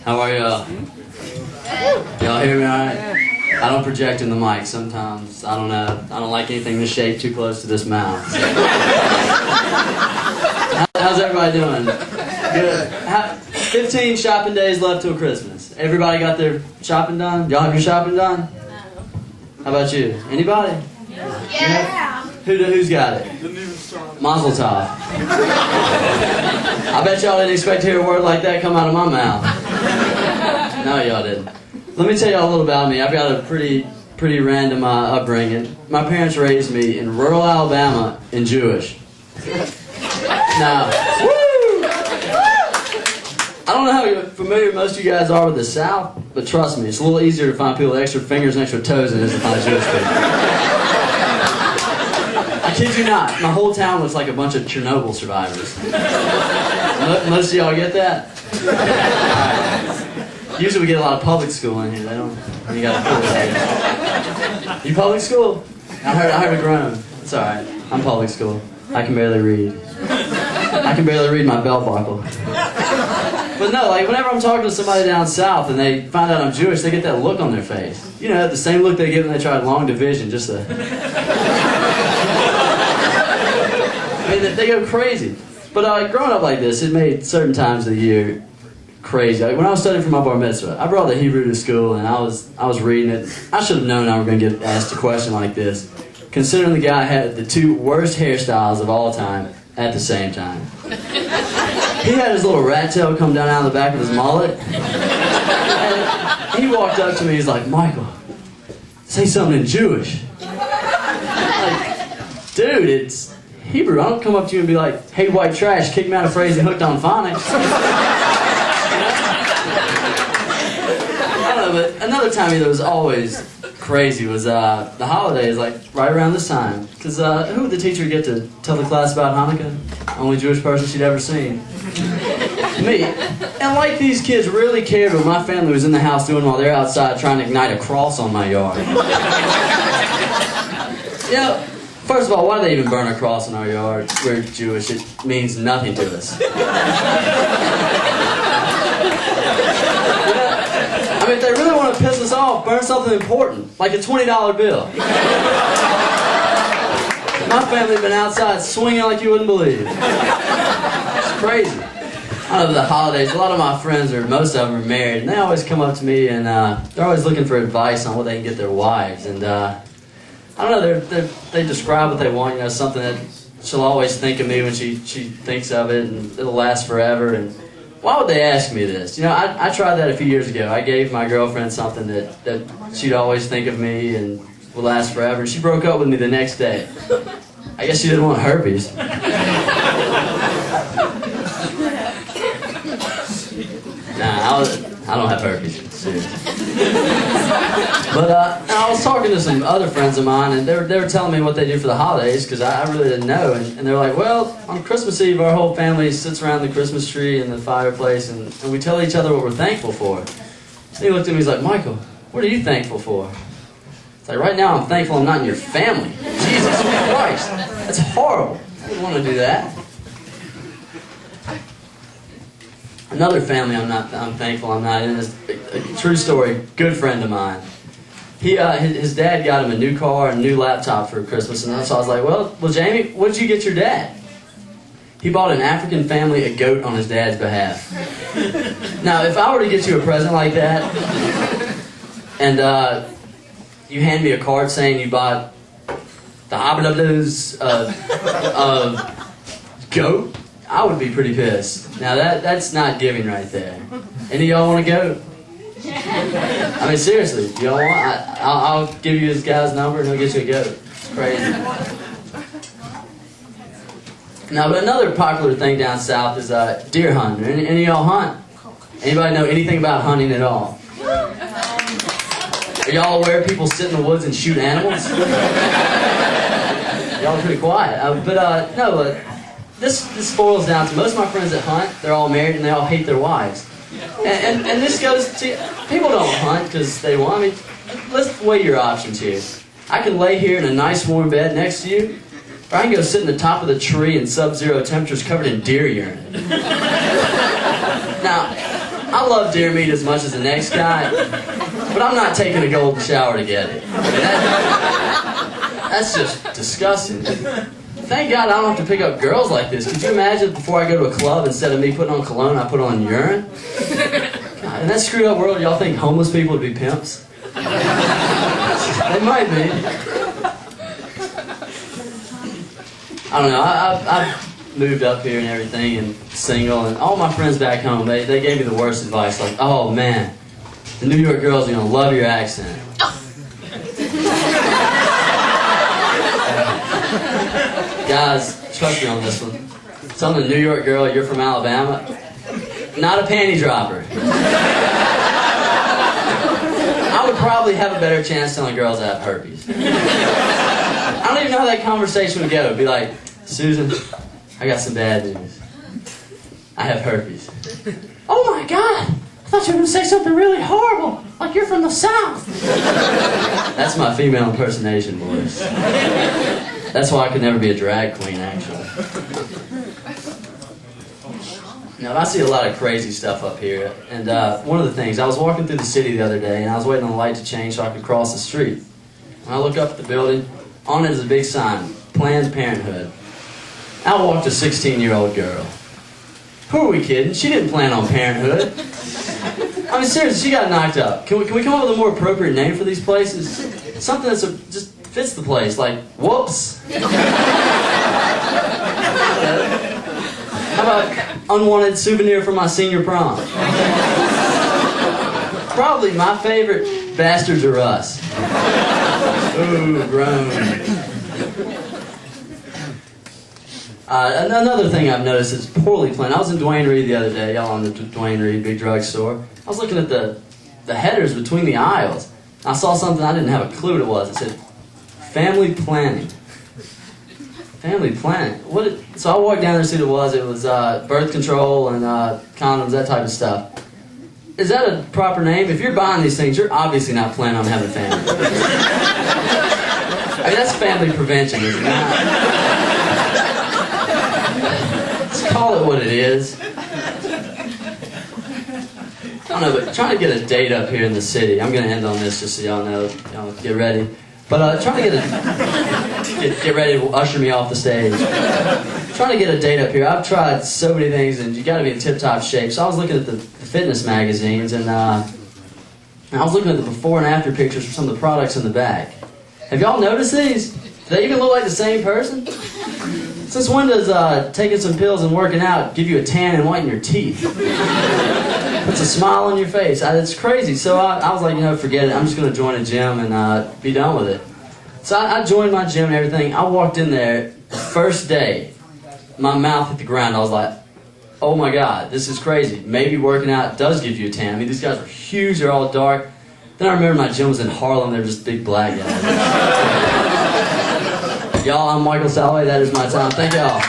How are y'all? Y'all hear me alright? I don't project in the mic sometimes. I don't know. I don't like anything that's shaped too close to this mouth. How's everybody doing? Good. 15 shopping days left till Christmas. Everybody got their shopping done? Y'all have your shopping done? No. How about you? Anybody? Yeah. Who's got it? Mazel tov. I bet y'all didn't expect to hear a word like that come out of my mouth. No, y'all didn't. Let me tell y'all a little about me. I've got a pretty random upbringing. My parents raised me in rural Alabama and Jewish. Now, I don't know how familiar most of you guys are with the South, but trust me, it's a little easier to find people with extra fingers and extra toes than it is to find Jewish people. I kid you not, my whole town looks like a bunch of Chernobyl survivors. Most of y'all get that? Right. Usually we get a lot of public school in here. They don't. You got to pull it. You public school? I heard a groan. It's all right. I'm public school. I can barely read. I can barely read my belt buckle. But no, like whenever I'm talking to somebody down south and they find out I'm Jewish, they get that look on their face. You know, the same look they get when they tried long division. Just a. I mean, they go crazy. But growing up like this, it made certain times of the year crazy. Like when I was studying for my bar mitzvah, I brought the Hebrew to school and I was reading it. I should have known I was going to get asked a question like this, considering the guy had the two worst hairstyles of all time at the same time. He had his little rat tail come down out of the back of his mullet. And he walked up to me, he's like, "Michael, say something in Jewish." Like, dude, it's Hebrew. I don't come up to you and be like, "Hey, white trash, kick me out of phrase and hooked on phonics." I don't know, but another time that was always crazy was the holidays, like right around this time. Because who would the teacher get to tell the class about Hanukkah? Only Jewish person she'd ever seen. Me. And like these kids really cared what my family was in the house doing while they're outside trying to ignite a cross on my yard. You know, first of all, why do they even burn a cross in our yard? We're Jewish. It means nothing to us. I mean, if they really want to piss us off, burn something important, like a $20 bill. My family's been outside swinging like you wouldn't believe. It's crazy. I love the holidays. A lot of my friends, or most of them, are married, and they always come up to me, and they're always looking for advice on what they can get their wives. And I don't know, they describe what they want, you know, something that she'll always think of me when she thinks of it, and it'll last forever. And why would they ask me this? You know, I tried that a few years ago. I gave my girlfriend something that she'd always think of me and would last forever. And she broke up with me the next day. I guess she didn't want herpes. Nah, I don't have herpes. Seriously. But I was talking to some other friends of mine, and they were telling me what they do for the holidays, because I really didn't know. And they were like, "Well, on Christmas Eve, our whole family sits around the Christmas tree and the fireplace, and we tell each other what we're thankful for." And he looked at me, he's like, "Michael, what are you thankful for?" It's like, "Right now, I'm thankful I'm not in your family." Jesus Christ, that's horrible. I wouldn't want to do that. Another family I'm thankful I'm not in is a true story, good friend of mine. His dad got him a new car and a new laptop for Christmas, and so I was like, well, Jamie, what did you get your dad? He bought an African family a goat on his dad's behalf. Now, if I were to get you a present like that, and you hand me a card saying you bought the Hablablus goat, I would be pretty pissed. Now that's not giving right there. Any of y'all want a goat? I mean, seriously, y'all want? I'll give you this guy's number and he'll get you a goat. It's crazy. Now, but another popular thing down south is deer hunting. Any of y'all hunt? Anybody know anything about hunting at all? Are y'all aware people sit in the woods and shoot animals? Y'all are pretty quiet. No. This boils down to most of my friends that hunt, they're all married and they all hate their wives. And this goes to, people don't hunt because they want. I mean, let's weigh your options here. I can lay here in a nice warm bed next to you, or I can go sit in the top of the tree in sub-zero temperatures covered in deer urine. Now, I love deer meat as much as the next guy, but I'm not taking a golden shower to get it. That's just disgusting. Thank God I don't have to pick up girls like this. Could you imagine before I go to a club, instead of me putting on cologne, I put on urine? God, in that screwed up world, y'all think homeless people would be pimps? They might be. I don't know. I've moved up here and everything and single, and all my friends back home, they gave me the worst advice. Like, oh man, the New York girls are going to love your accent. Guys, trust me on this one. Tell the New York girl you're from Alabama, not a panty dropper. I would probably have a better chance telling girls I have herpes. I don't even know how that conversation would go. It'd be like, Susan, I got some bad news. I have herpes. Oh my God! I thought you were going to say something really horrible, like you're from the South. That's my female impersonation voice. That's why I could never be a drag queen, actually. Now, I see a lot of crazy stuff up here, and one of the things, I was walking through the city the other day, and I was waiting on the light to change so I could cross the street. And I look up at the building, on it is a big sign, Planned Parenthood. Out walked a 16-year-old girl. Who are we kidding? She didn't plan on parenthood. I mean, seriously, she got knocked up. Can we come up with a more appropriate name for these places? Something that's just fits the place, like, whoops. How about unwanted souvenir from my senior prom? Probably my favorite, Bastards Are Us. Ooh, grown. Another thing I've noticed is poorly planned. I was in Duane Reade the other day, y'all on the Duane Reade big drugstore. I was looking at the headers between the aisles. I saw something I didn't have a clue what it was. It said, family planning. Family planning. So I walked down there to see what it was. It was birth control and condoms, that type of stuff. Is that a proper name? If you're buying these things, you're obviously not planning on having a family. I mean, that's family prevention, is it not? Let's call it what it is. I don't know, but trying to get a date up here in the city. I'm going to end on this just so y'all know. Y'all get ready. But trying to get ready to usher me off the stage. Trying to get a date up here. I've tried so many things, and you got to be in tip-top shape. So I was looking at the fitness magazines, and I was looking at the before and after pictures for some of the products in the back. Have y'all noticed these? Do they even look like the same person? Since when does taking some pills and working out give you a tan and whiten your teeth? Puts a smile on your face. It's crazy. So I was like, you know, forget it. I'm just going to join a gym and be done with it. So I joined my gym and everything. I walked in there the first day. My mouth hit the ground. I was like, oh my God, this is crazy. Maybe working out does give you a tan. I mean, these guys are huge. They're all dark. Then I remember my gym was in Harlem. They're just big black guys. Y'all, I'm Michael Salloway. That is my time. Thank y'all.